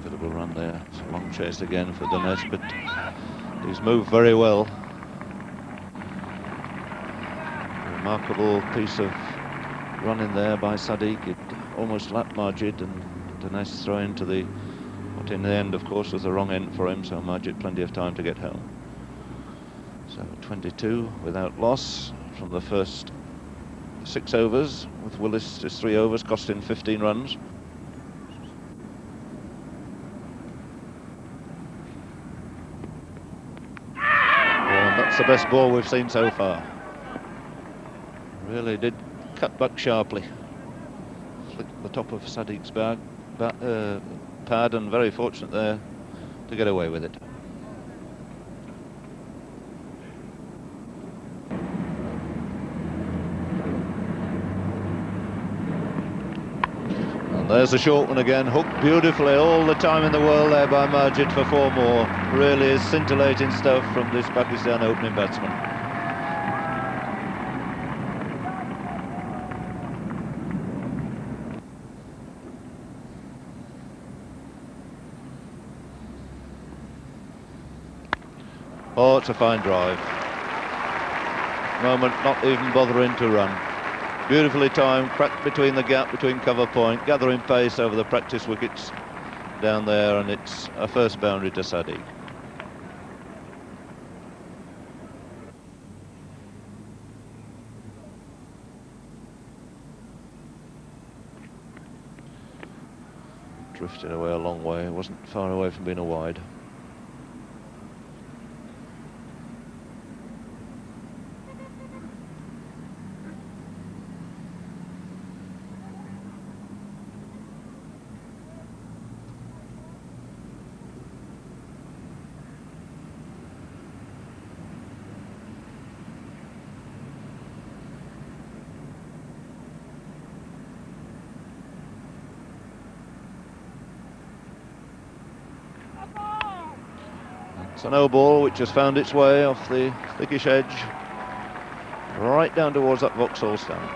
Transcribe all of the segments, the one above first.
Bit of a run there. It's a long chase again for Dinesh, but he's moved very well. Remarkable piece of running there by Sadiq. It almost lapped Majid, and Dinesh throw into the, what in the end, of course, was the wrong end for him, so Majid plenty of time to get home. So 22 without loss from the first 6 overs, with Willis just 3 overs, costing 15 runs. And that's the best ball we've seen so far. Really did cut back sharply. Flicked the top of Sadiq's pad, and very fortunate there to get away with it. And there's the short one again, hooked beautifully, all the time in the world there by Majid for 4 more. Really is scintillating stuff from this Pakistan opening batsman. Oh, it's a fine drive. Moment not even bothering to run. Beautifully timed, cracked between the gap between cover point, gathering pace over the practice wickets down there, and it's a first boundary to Sadiq. Drifted away a long way, it wasn't far away from being a wide. It's a no ball which has found its way off the thickish edge, right down towards that Vauxhall stand.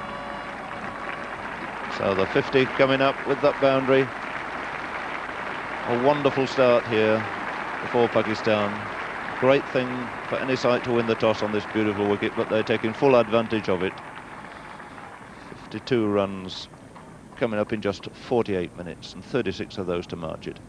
So the 50 coming up with that boundary. A wonderful start here for Pakistan. Great thing for any side to win the toss on this beautiful wicket, but they're taking full advantage of it. 52 runs coming up in just 48 minutes, and 36 of those to Majid.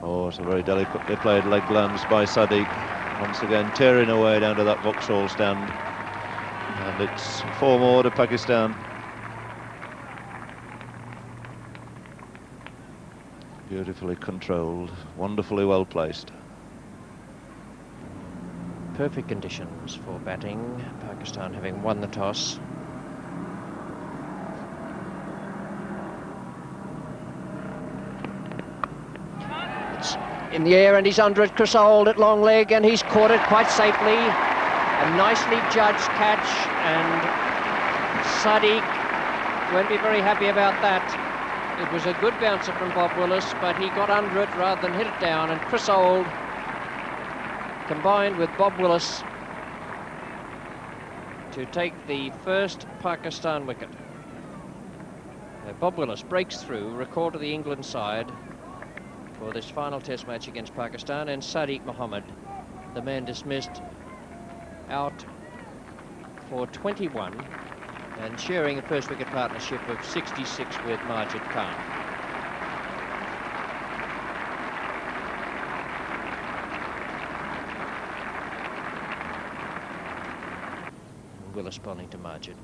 Oh, it's a very delicately played leg glance by Sadiq. Once again, tearing away down to that Vauxhall stand. And it's 4 more to Pakistan. Beautifully controlled, wonderfully well placed. Perfect conditions for batting. Pakistan having won the toss. In the air, and he's under it. Chris Old at long leg, and he's caught it quite safely. A nicely judged catch, and Sadiq won't be very happy about that. It was a good bouncer from Bob Willis, but he got under it rather than hit it down, and Chris Old combined with Bob Willis to take the first Pakistan wicket. Bob Willis breaks through, recalled to the England side for this final test match against Pakistan, and Sadiq Mohammed, the man dismissed, out for 21 and sharing a first wicket partnership of 66 with Majid Khan. Willis bowling to Majid.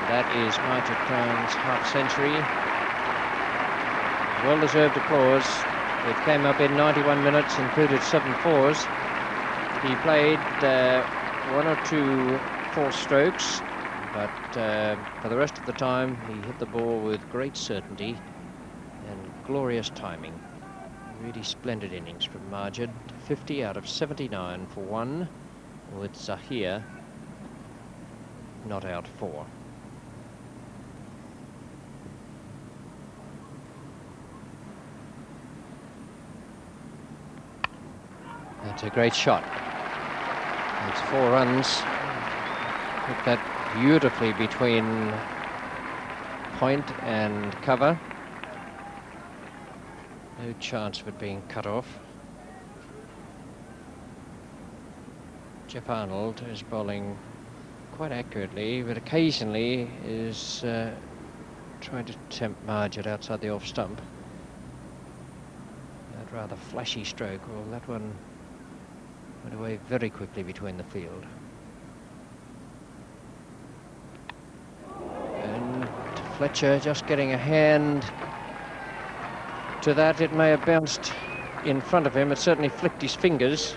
That is Majid Khan's half-century. Well-deserved applause. It came up in 91 minutes, included 7 fours. He played 1 or 2 false strokes, but for the rest of the time, he hit the ball with great certainty and glorious timing. Really splendid innings from Majid. 50 out of 79 for 1, with Zaheer not out 4. That's a great shot. It's 4 runs. Hit that beautifully between point and cover. No chance of it being cut off. Jeff Arnold is bowling quite accurately, but occasionally is trying to tempt Majid outside the off stump. That rather flashy stroke, well, that one went away very quickly between the field. And Fletcher just getting a hand to that. It may have bounced in front of him. It certainly flicked his fingers.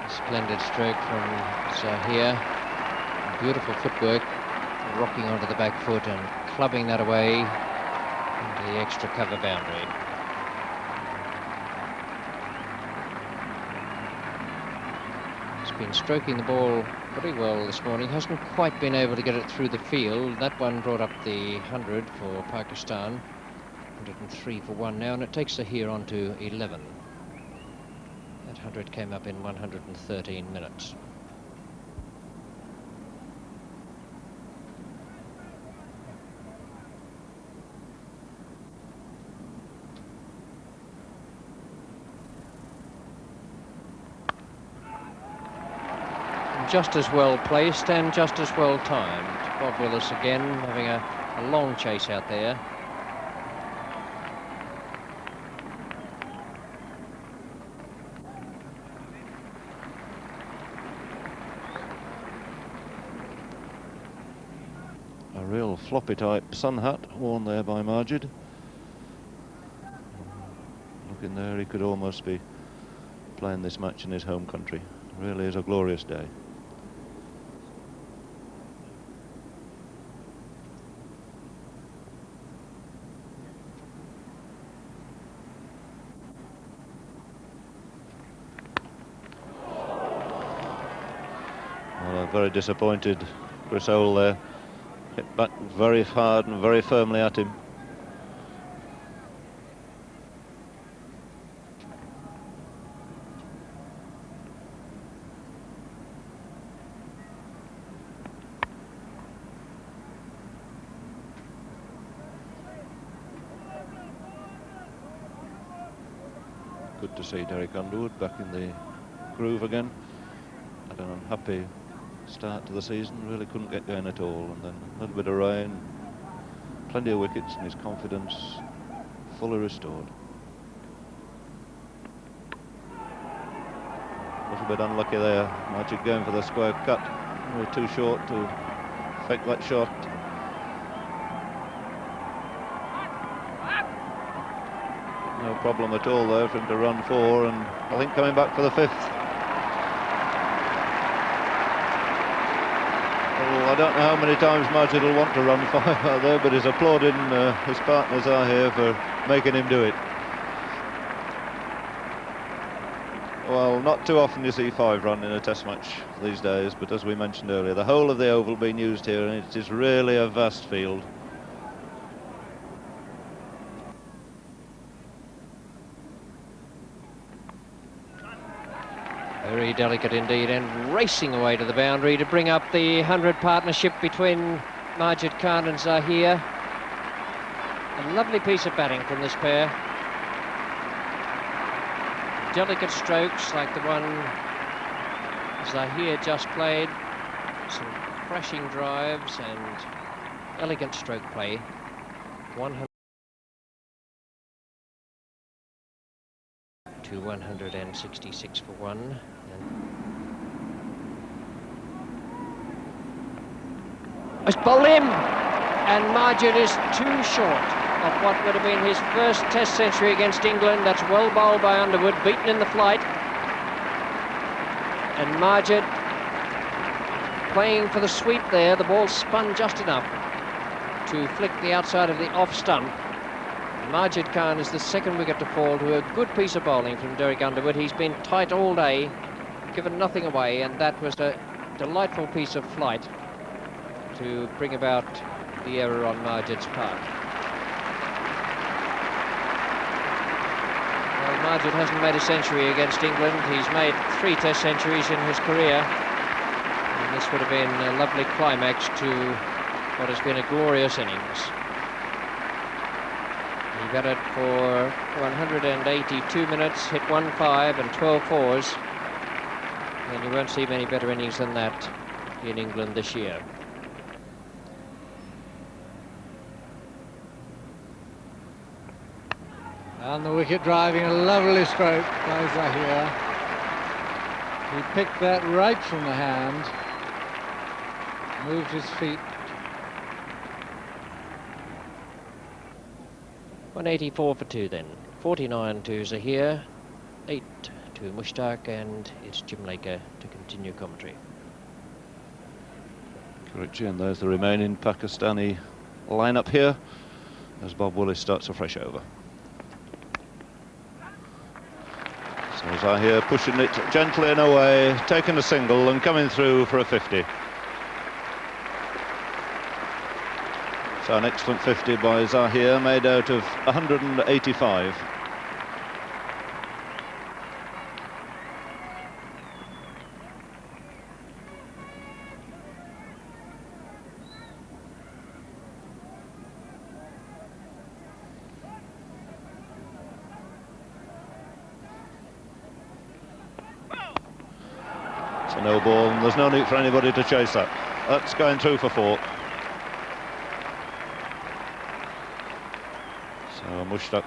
Splendid stroke from Zaheer. Beautiful footwork, rocking onto the back foot and clubbing that away into the extra cover boundary. He's been stroking the ball very well this morning. Hasn't quite been able to get it through the field. That one brought up the 100 for Pakistan. 103 for 1 now, and it takes Zaheer on to 11. That 100 came up in 113 minutes. Just as well placed and just as well timed. Bob Willis again having a long chase out there. A real floppy type sun hat worn there by Majid. Looking there, he could almost be playing this match in his home country. Really is a glorious day. Well, very disappointed Chris Hole there. Hit back very hard and very firmly at him. Good to see Derek Underwood back in the groove again. Had an unhappy start to the season, really couldn't get going at all, and then a little bit of rain, plenty of wickets, and his confidence fully restored. A little bit unlucky there. Majid going for the square cut, really too short to affect that shot. No problem at all there for him to run 4, and I think coming back for the 5th. I don't know how many times Majid will want to run 5 out there, but he's applauding his partners are here for making him do it. Well, not too often you see 5 run in a test match these days, but as we mentioned earlier, the whole of the oval being used here, and it is really a vast field. Very delicate indeed, and racing away to the boundary to bring up the 100 partnership between Majid Khan and Zaheer. A lovely piece of batting from this pair. Delicate strokes like the one Zaheer just played. Some crashing drives and elegant stroke play. 100 to 166 for 1. It's bowled in, and Majid is too short of what would have been his first test century against England. That's well bowled by Underwood, beaten in the flight. And Majid playing for the sweep there. The ball spun just enough to flick the outside of the off stump. Majid Khan is the second wicket to fall to a good piece of bowling from Derek Underwood. He's been tight all day, given nothing away, and that was a delightful piece of flight to bring about the error on Majid's part. Well, Majid hasn't made a century against England. He's made 3 Test centuries in his career, and this would have been a lovely climax to what has been a glorious innings. He batted for 182 minutes, hit 1-5 and 12 fours, and you won't see many better innings than that in England this year. And the wicket driving, a lovely stroke by Zaheer. He picked that right from the hand, moved his feet. 184 for 2 then. 49 to Zaheer, 8 to Mushtaq, and it's Jim Laker to continue commentary. Correct, and there's the remaining Pakistani lineup here as Bob Willis starts a fresh over. So Zaheer pushing it gently and away, taking a single and coming through for a 50. So an excellent 50 by Zaheer, made out of 185. It's a no ball, and there's no need for anybody to chase that. That's going through for 4. So Mushtaq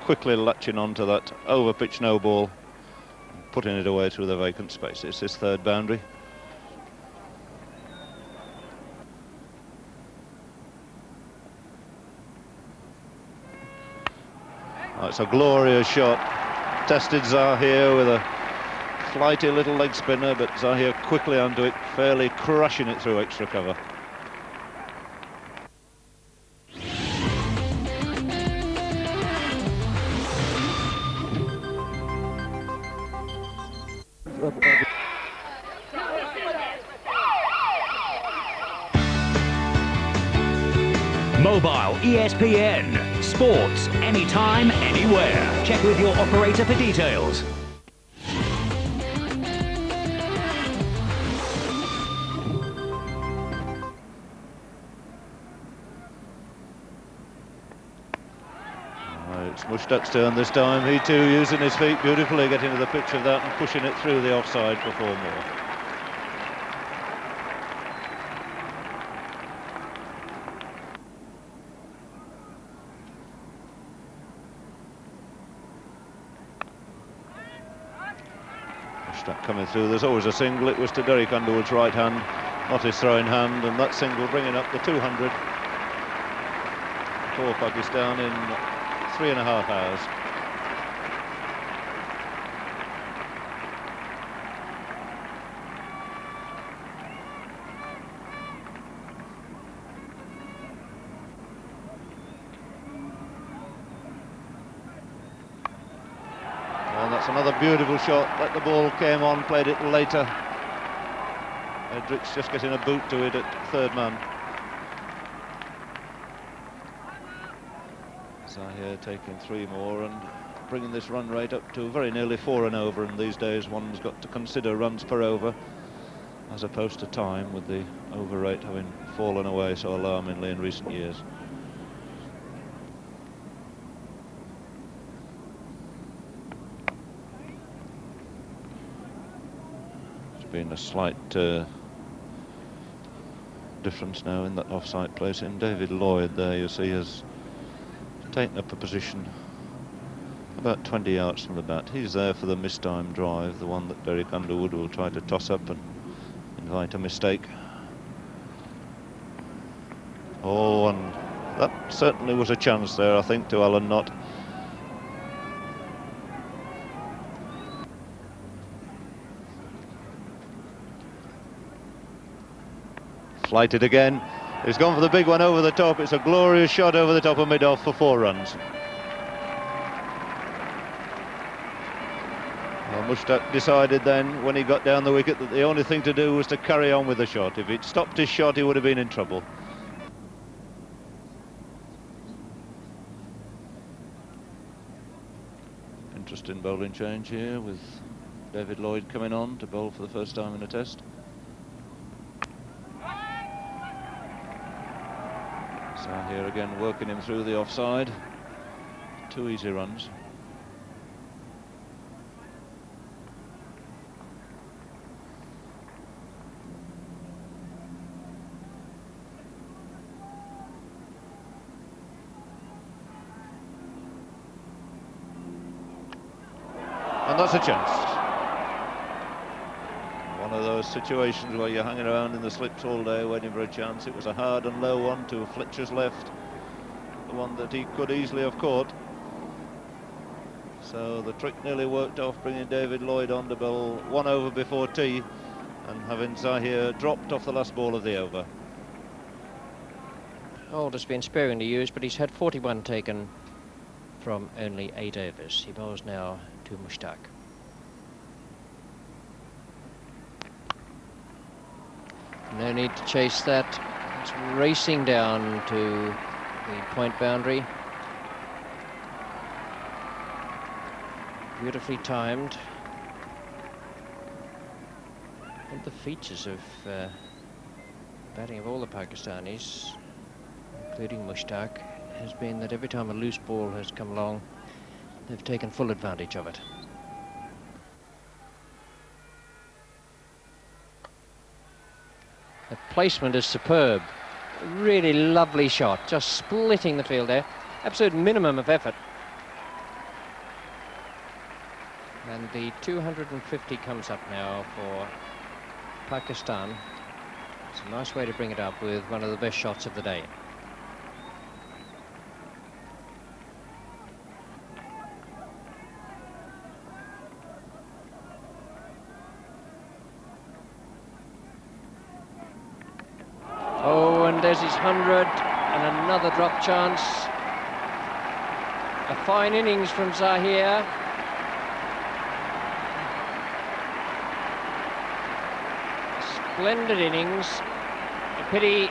quickly latching onto that over-pitch no ball, putting it away through the vacant space. It's his 3rd boundary. Oh, it's a glorious shot. Tested Zaheer with a flighty little leg spinner, but Zaheer quickly onto it, fairly crushing it through extra cover. Mobile ESPN. Sports anytime, anywhere. Check with your operator for details. It's Mushtaq's turn this time. He too using his feet beautifully, getting to the pitch of that and pushing it through the offside for 4 more. Mushtaq coming through. There's always a single. It was to Derek Underwood's right hand, not his throwing hand, and that single bringing up the 200 for Pakistan in 3.5 hours. And that's another beautiful shot. Let the ball came on, played it later. Edrick's just getting a boot to it at 3rd man. Zaheer taking 3 more and bringing this run rate up to very nearly 4 and over, and these days one's got to consider runs per over as opposed to time, with the over rate having fallen away so alarmingly in recent years. There's been a slight difference now in that offside placing. David Lloyd there, you see, has taken up a position about 20 yards from the bat. He's there for the mistime drive, the one that Derek Underwood will try to toss up and invite a mistake. Oh, and that certainly was a chance there, I think, to Alan Knott. Flighted again. He's gone for the big one over the top. It's a glorious shot over the top of mid-off for 4 runs. Well, Mushtaq decided then, when he got down the wicket, that the only thing to do was to carry on with the shot. If he'd stopped his shot, he would have been in trouble. Interesting bowling change here, with David Lloyd coming on to bowl for the first time in a test. Zaheer again working him through the offside. 2 easy runs. And that's a chance. One of those situations where you're hanging around in the slips all day waiting for a chance. It was a hard and low one to Fletcher's left, the one that he could easily have caught. So the trick nearly worked off, bringing David Lloyd on to bowl 1 over before tea and having Zaheer dropped off the last ball of the over. Old has been sparingly used, but he's had 41 taken from only 8 overs. He bowls now to Mushtaq. No need to chase that. It's racing down to the point boundary. Beautifully timed. One of the features of batting of all the Pakistanis, including Mushtaq, has been that every time a loose ball has come along, they've taken full advantage of it. The placement is superb. Really lovely shot, just splitting the field there. Absolute minimum of effort. And the 250 comes up now for Pakistan. It's a nice way to bring it up with one of the best shots of the day. Oh, and there's his 100 and another drop chance. A fine innings from Zaheer. Splendid innings. A pity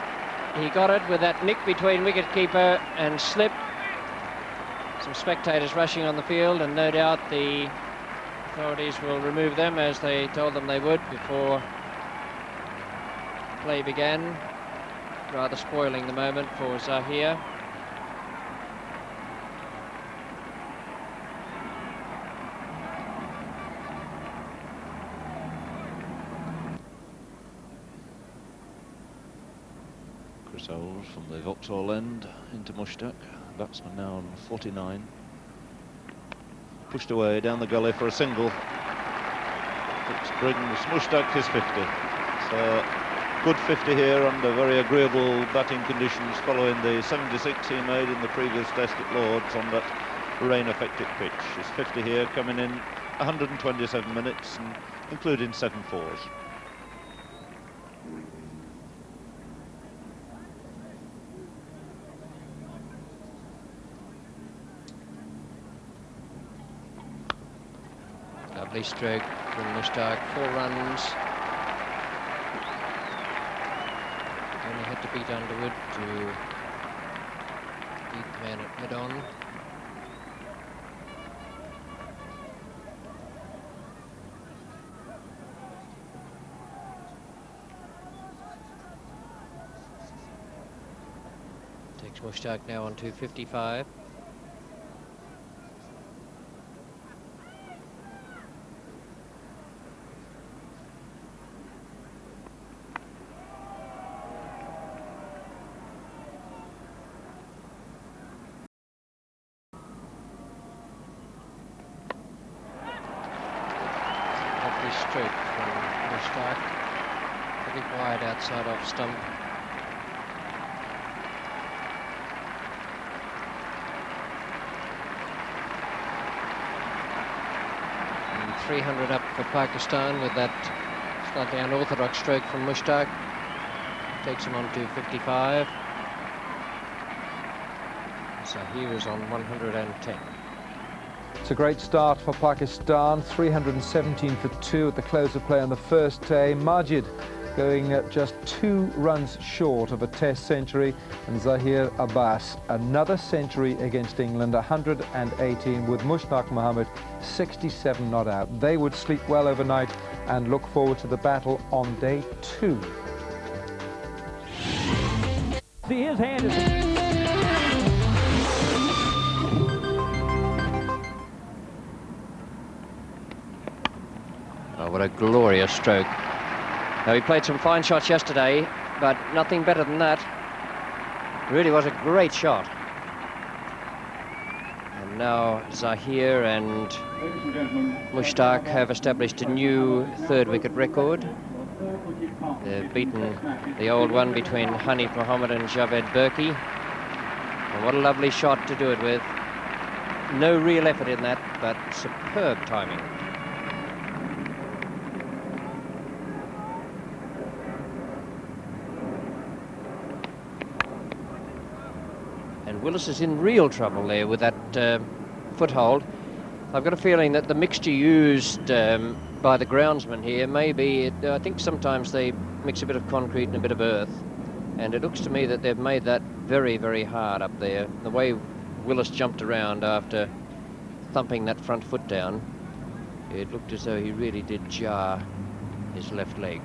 he got it with that nick between wicketkeeper and slip. Some spectators rushing on the field, and no doubt the authorities will remove them, as they told them they would before play began. Rather spoiling the moment for Zaheer. Chris Old from the Vauxhall end into Mushtaq. Batsman now on 49. Pushed away down the gully for a single. Which brings Mushtaq his 50. So good 50 here under very agreeable batting conditions, following the 76 he made in the previous test at Lord's on that rain-affected pitch. His 50 here coming in 127 minutes, and including 7 fours. Lovely stroke from Mushtaq, 4 runs. Only had to beat Underwood to beat the man at mid-on. Takes Mushtaq now on 255. Stroke from Mushtaq, pretty wide outside off stump. And 300 up for Pakistan with that slightly unorthodox stroke from Mushtaq. takes him on to 55. Zaheer is on 110. It's a great start for Pakistan, 317 for 2 at the close of play on the first day. Majid going just 2 runs short of a test century, and Zaheer Abbas another century against England, 118, with Mushtaq Mohammed 67 not out. They would sleep well overnight and look forward to the battle on day 2. See, his hand is... Oh, what a glorious stroke. Now, he played some fine shots yesterday, but nothing better than that. Really was a great shot. And now Zaheer and Mushtaq have established a new third wicket record. They've beaten the old one between Hanif Mohammed and Javed Burki. And what a lovely shot to do it with. No real effort in that, but superb timing. And Willis is in real trouble there with that foothold. I've got a feeling that the mixture used by the groundsman here, maybe, I think sometimes they mix a bit of concrete and a bit of earth, and it looks to me that they've made that very, very hard up there. The way Willis jumped around after thumping that front foot down, it looked as though he really did jar his left leg.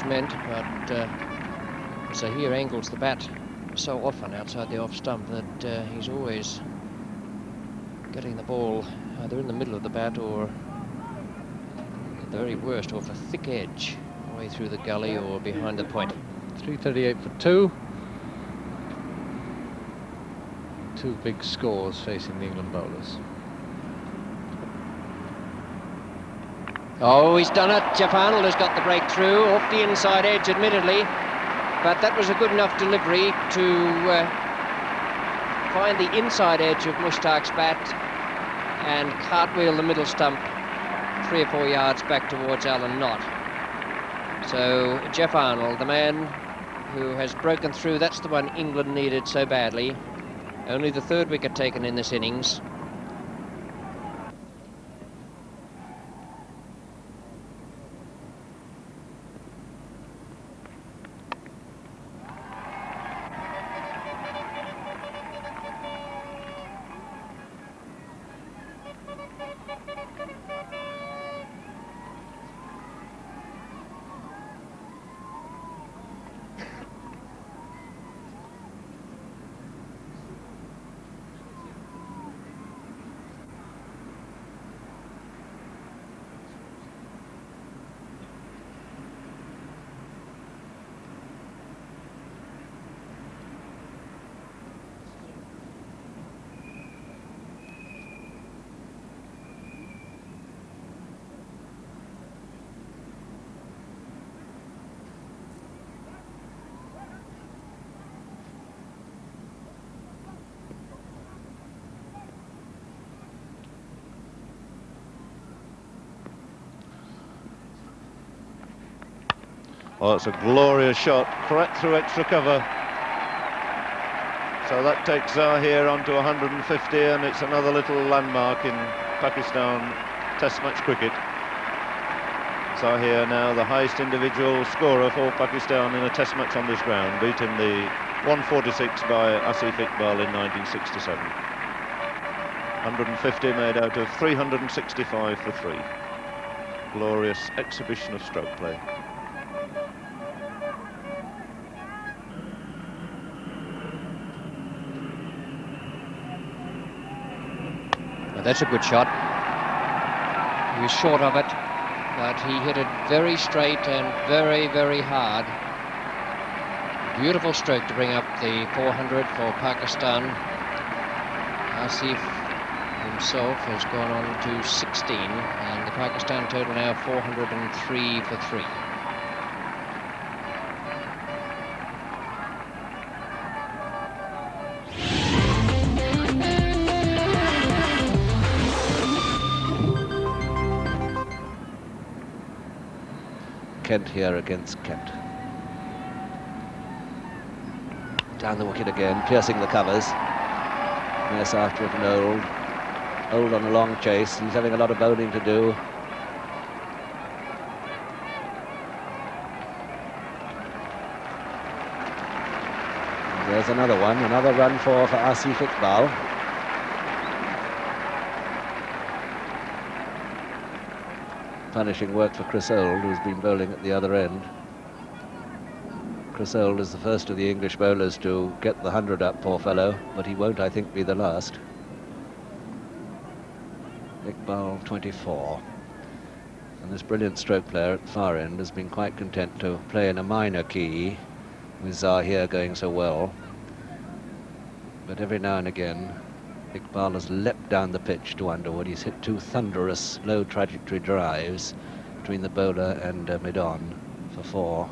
Meant, but Zaheer angles the bat so often outside the off stump that he's always getting the ball either in the middle of the bat or at the very worst off a thick edge away through the gully or behind the point. 338 for 2. 2 big scores facing the England bowlers. Oh, he's done it. Jeff Arnold has got the breakthrough off the inside edge, admittedly, but that was a good enough delivery to find the inside edge of Mushtaq's bat and cartwheel the middle stump 3 or 4 yards back towards Alan Knott. So Jeff Arnold, the man who has broken through, that's the one England needed so badly. Only the 3rd wicket taken in this innings. Oh, it's a glorious shot, correct through extra cover. So that takes Zaheer on to 150, and it's another little landmark in Pakistan Test match cricket. Zaheer now the highest individual scorer for Pakistan in a Test match on this ground, beating the 146 by Asif Iqbal in 1967. 150 made out of 365 for 3. Glorious exhibition of stroke play. That's a good shot. He was short of it, but he hit it very straight and very, very hard. Beautiful stroke to bring up the 400 for Pakistan. Asif himself has gone on to 16, and the Pakistan total now 403 for 3. Kent here against Kent. Down the wicket again, piercing the covers. Mess after it and Old on a long chase. He's having a lot of bowling to do. There's another one, another run for Asif Iqbal. Punishing work for Chris Old, who's been bowling at the other end. Chris Old is the first of the English bowlers to get the 100 up, poor fellow, but he won't, I think, be the last. Iqbal 24. And this brilliant stroke player at the far end has been quite content to play in a minor key with Zaheer going so well. But every now and again, Iqbal has leapt down the pitch to Underwood. He's hit 2 thunderous low trajectory drives between the bowler and mid-on for 4.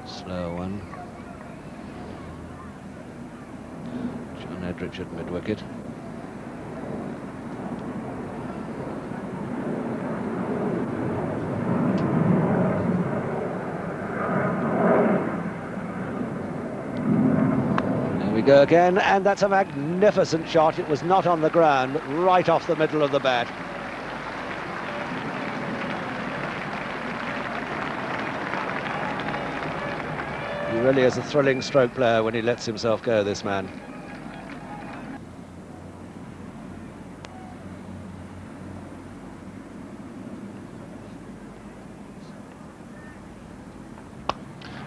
Slow one. John Edrich at mid-wicket. There we go again, and that's a magnificent shot. It was not on the ground, but right off the middle of the bat. He really is a thrilling stroke player when he lets himself go, this man.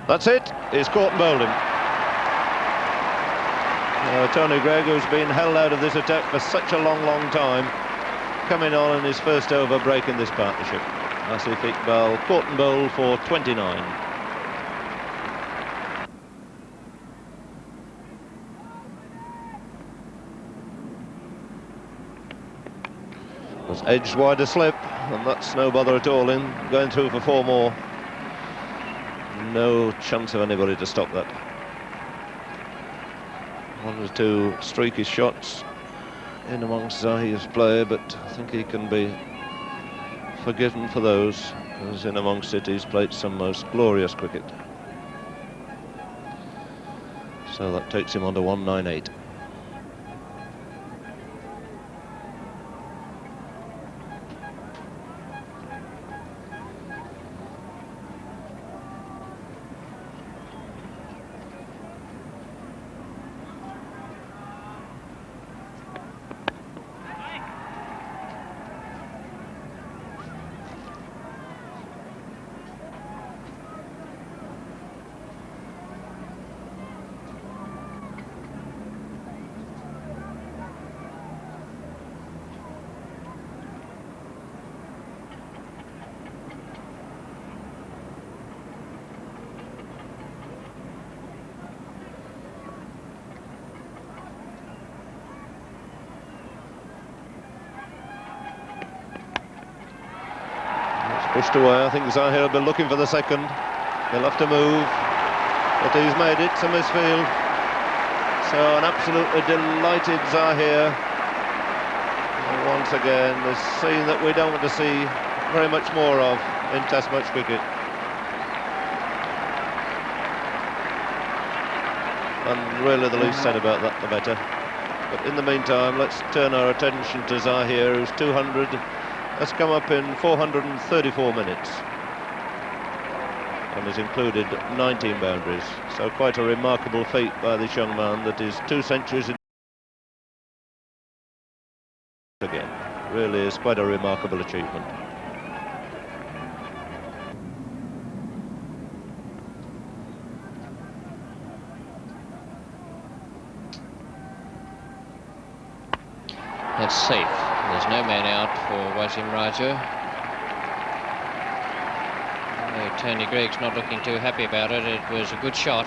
That's it. He's caught and bowled him. Tony Greig, who's been held out of this attack for such a long time, coming on in his first over, breaking this partnership. Asif Iqbal caught and bowled for 29. Was edged wide a slip, and that's no bother at all in going through for 4 more. No chance of anybody to stop that. 1 or 2 streaky shots in amongst Zaheer's play, but I think he can be forgiven for those, because in amongst it he's played some most glorious cricket. So that takes him on to 198. Pushed away. I think Zaheer will be looking for the second. He'll have to move, but he's made it to misfield. So an absolutely delighted Zaheer. And once again, the scene that we don't want to see very much more of in Test match cricket. And really the least said about that, the better. But in the meantime, let's turn our attention to Zaheer, who's 200. Has come up in 434 minutes and has included 19 boundaries. So quite a remarkable feat by this young man, that is 2 centuries in again. Really is quite a remarkable achievement. That's safe. There's no man out for Wasim Raja. No Tony Greig's not looking too happy about it. It was a good shot.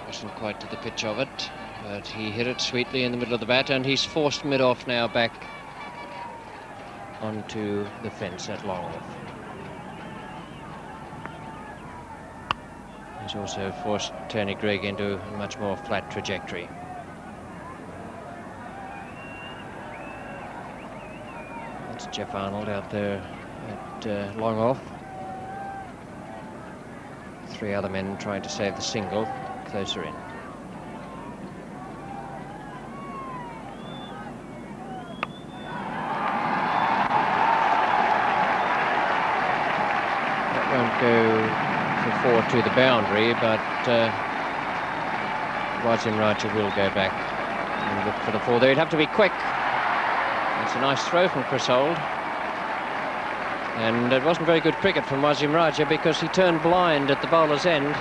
Wasn't quite to the pitch of it, but he hit it sweetly in the middle of the bat, and he's forced mid-off now back onto the fence at long off. He's also forced Tony Greig into a much more flat trajectory. That's Jeff Arnold out there at long off. Three other men trying to save the single closer in. That won't go for 4 to the boundary, but Wasim Raja will go back and look for the 4 there. He'd have to be quick. It's a nice throw from Chris Holt. And it wasn't very good cricket from Wasim Raja because he turned blind at the bowler's end.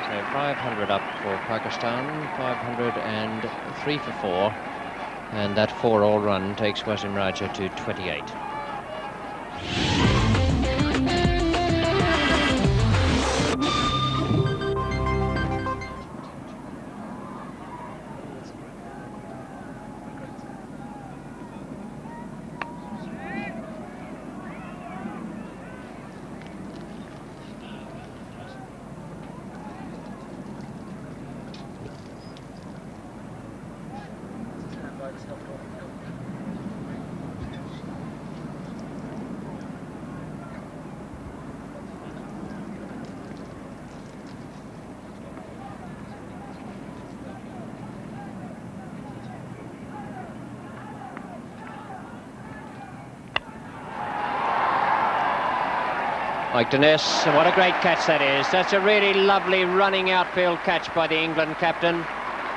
So 500 up for Pakistan, 503 for 4. And that 4-all run takes Wasim Raja to 28. Like Dinesh, and what a great catch that is. That's a really lovely running outfield catch by the England captain.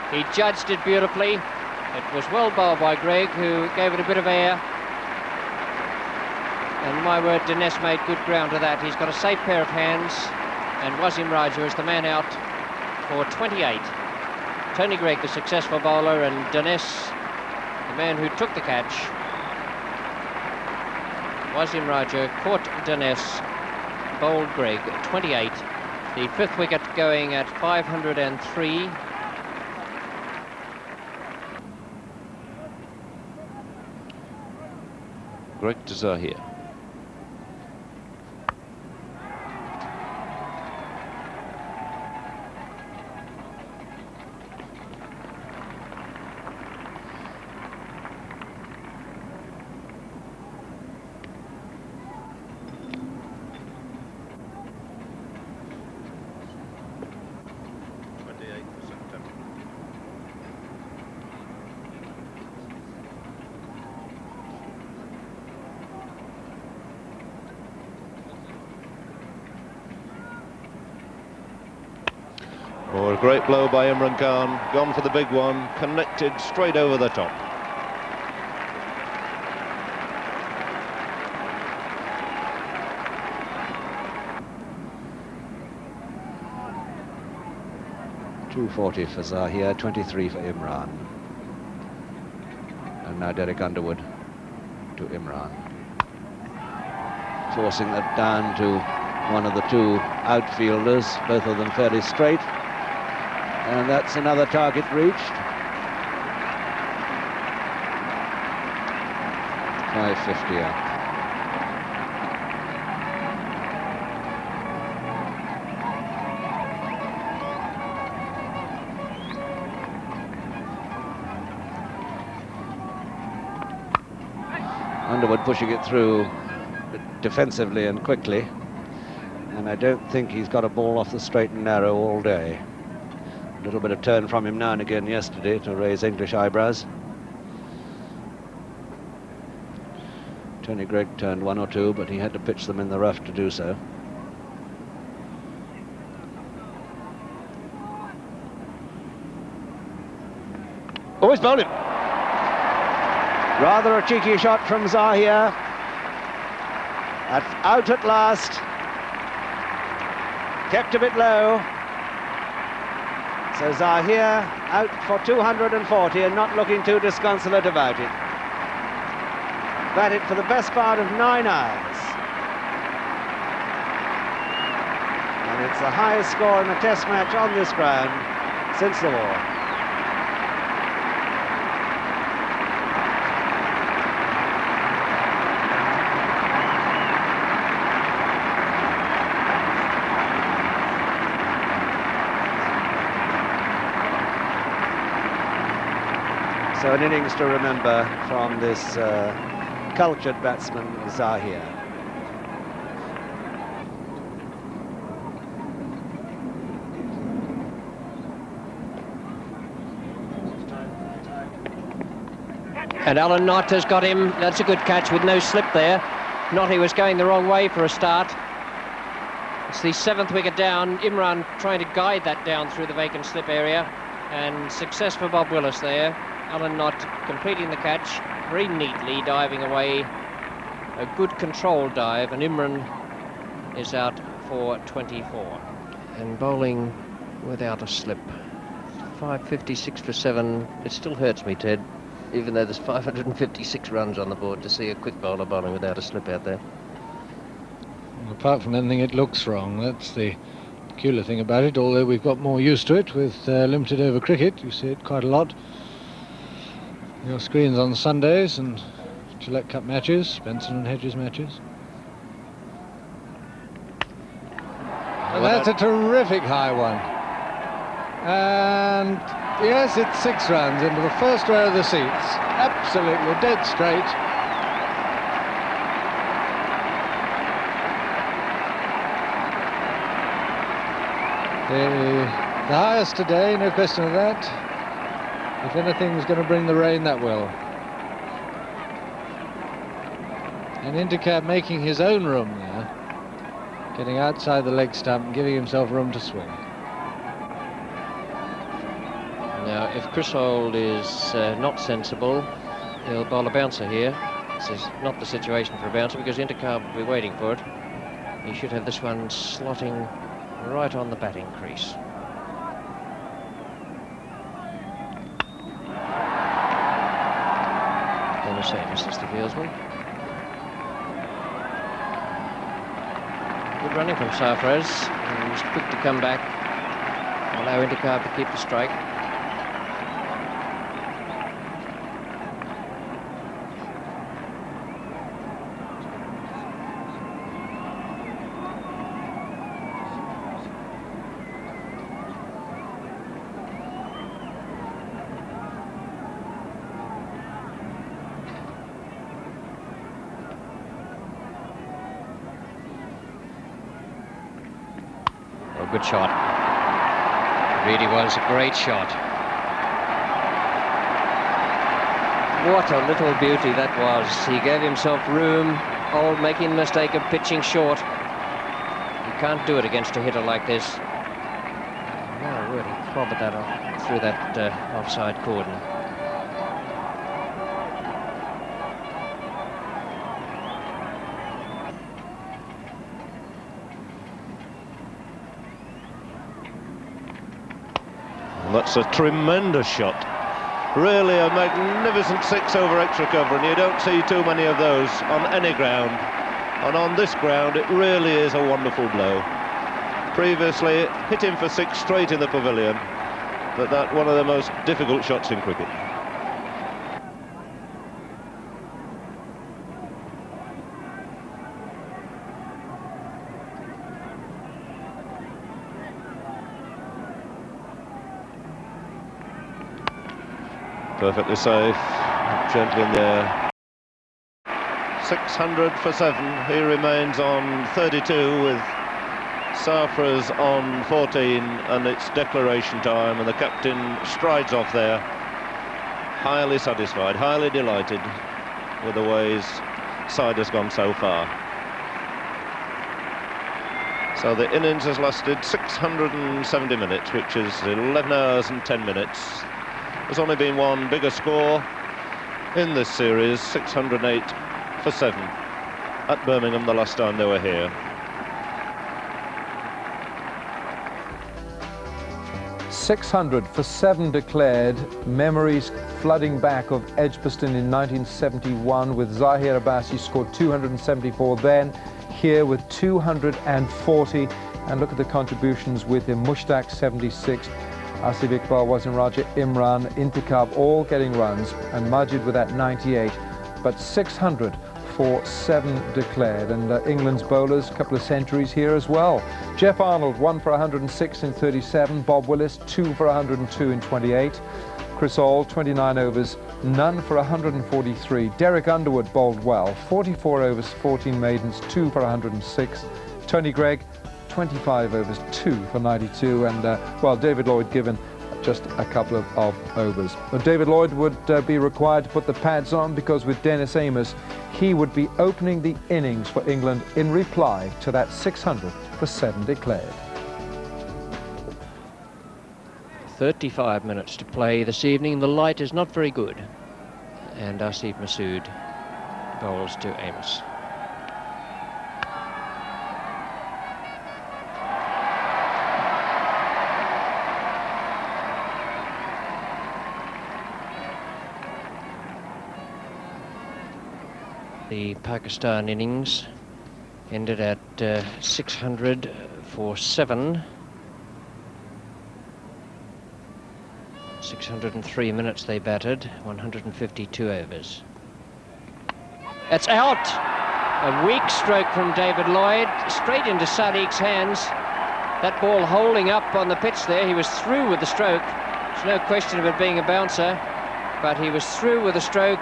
He judged it beautifully. It was well bowled by Greig, who gave it a bit of air. And my word, Dinesh made good ground to that. He's got a safe pair of hands, and Wasim Raja is the man out for 28. Tony Greig, the successful bowler, and Dinesh, the man who took the catch. Wasim Raja caught Dinesh, bowled Greig, 28. The 5th wicket going at 503. Greig to Zaheer. Oh, a great blow by Imran Khan, gone for the big one, connected straight over the top. .240 for Zaheer, 23 for Imran. And now Derek Underwood to Imran. Forcing that down to one of the 2 outfielders, both of them fairly straight. And that's another target reached. 550 up. Underwood pushing it through defensively and quickly. And I don't think he's got a ball off the straight and narrow all day. A little bit of turn from him now and again yesterday to raise English eyebrows. Tony Greig turned 1 or 2, but he had to pitch them in the rough to do so. Oh, he's bowled him. Rather a cheeky shot from Zaheer. Out at last. Kept a bit low. So Zaheer out for 240 and not looking too disconsolate about it. Batted for the best part of 9 hours. And it's the highest score in a test match on this ground since the war. So an innings to remember from this cultured batsman, Zaheer. And Alan Knott has got him. That's a good catch with no slip there. Knotty was going the wrong way for a start. It's the 7th wicket down. Imran trying to guide that down through the vacant slip area. And success for Bob Willis there. Alan Knott completing the catch very neatly, diving away. A good controlled dive, and Imran is out for 24. And bowling without a slip. 556 for 7. It still hurts me, Ted, even though there's 556 runs on the board, to see a quick bowler bowling without a slip out there. Well, apart from anything, it looks wrong. That's the peculiar thing about it, although we've got more used to it with limited over cricket. You see it quite a lot. Your screens on Sundays and Gillette Cup matches, Benson and Hedges matches. And that's a terrific high one. And yes, it's 6 runs into the first row of the seats. Absolutely dead straight. The highest today, no question of that. If anything's going to bring the rain, that will. And Intercab making his own room there, getting outside the leg stump and giving himself room to swing. Now, if Chris Holt is not sensible, he'll bowl a bouncer here. This is not the situation for a bouncer because Intercab will be waiting for it. He should have this one slotting right on the batting crease. Same as the fieldsman. Good running from Sarfraz. He was quick to come back, allow Intercab to keep the strike. Good shot. It really was a great shot. What a little beauty that was. He gave himself room, making the mistake of pitching short. You can't do it against a hitter like this. Now really clobbered that off through that offside cordon. That's a tremendous shot. Really a magnificent 6 over extra cover, and you don't see too many of those on any ground. And on this ground, it really is a wonderful blow. Previously, hit him for 6 straight in the pavilion, but that's one of the most difficult shots in cricket. Perfectly safe, gentleman there. 600 for 7. He remains on 32 with Sarfraz on 14, and it's declaration time, and the captain strides off there, highly satisfied, highly delighted with the way his side has gone so far. So the innings has lasted 670 minutes, which is 11 hours and 10 minutes. There's only been one bigger score in this series, 608 for 7 at Birmingham the last time they were here. .600 for 7 declared. Memories flooding back of Edgbaston in 1971 with Zaheer Abbas. He scored 274 then, here with 240. And look at the contributions with him. Mushtaq 76, Asif Iqbal, Wasim Raja, Imran, Intikhab, all getting runs, and Majid with that 98. But 600 for 7 declared, and England's bowlers, a couple of centuries here as well. Jeff Arnold, 1 for 106 in 37. Bob Willis, 2 for 102 in 28. Chris Auld, 29 overs, none for 143. Derek Underwood bowled well, 44 overs, 14 maidens, 2 for 106. Tony Greig, 25 overs, 2 for 92. And, well, David Lloyd given just a couple of overs. But David Lloyd would be required to put the pads on, because with Dennis Amos, he would be opening the innings for England in reply to that 600 for 7 declared. 35 minutes to play this evening. The light is not very good. And Asif Masood bowls to Amos. The Pakistan innings ended at 600 for 7. 603 minutes they batted, 152 overs. It's out! A weak stroke from David Lloyd, straight into Sadiq's hands. That ball holding up on the pitch there. He was through with the stroke. There's no question of it being a bouncer, but he was through with the stroke.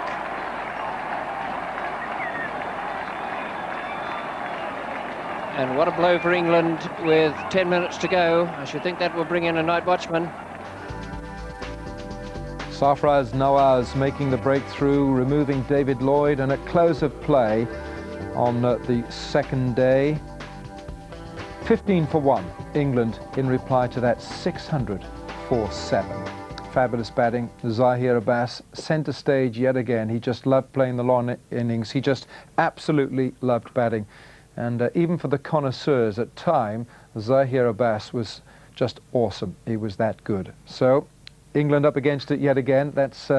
And what a blow for England with 10 minutes to go. I should think that will bring in a night watchman. Sarfraz Nawaz making the breakthrough, removing David Lloyd, and at close of play on the second day, 15 for 1, England in reply to that 600 for 7. Fabulous batting. Zaheer Abbas, centre stage yet again. He just loved playing the long innings. He just absolutely loved batting. And even for the connoisseurs at time, Zaheer Abbas was just awesome. He was that good. So England up against it yet again. That's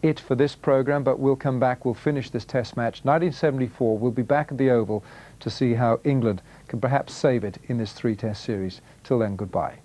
it for this programme, but we'll come back. We'll finish this Test match. 1974, we'll be back at the Oval to see how England can perhaps save it in this 3-Test series. Till then, goodbye.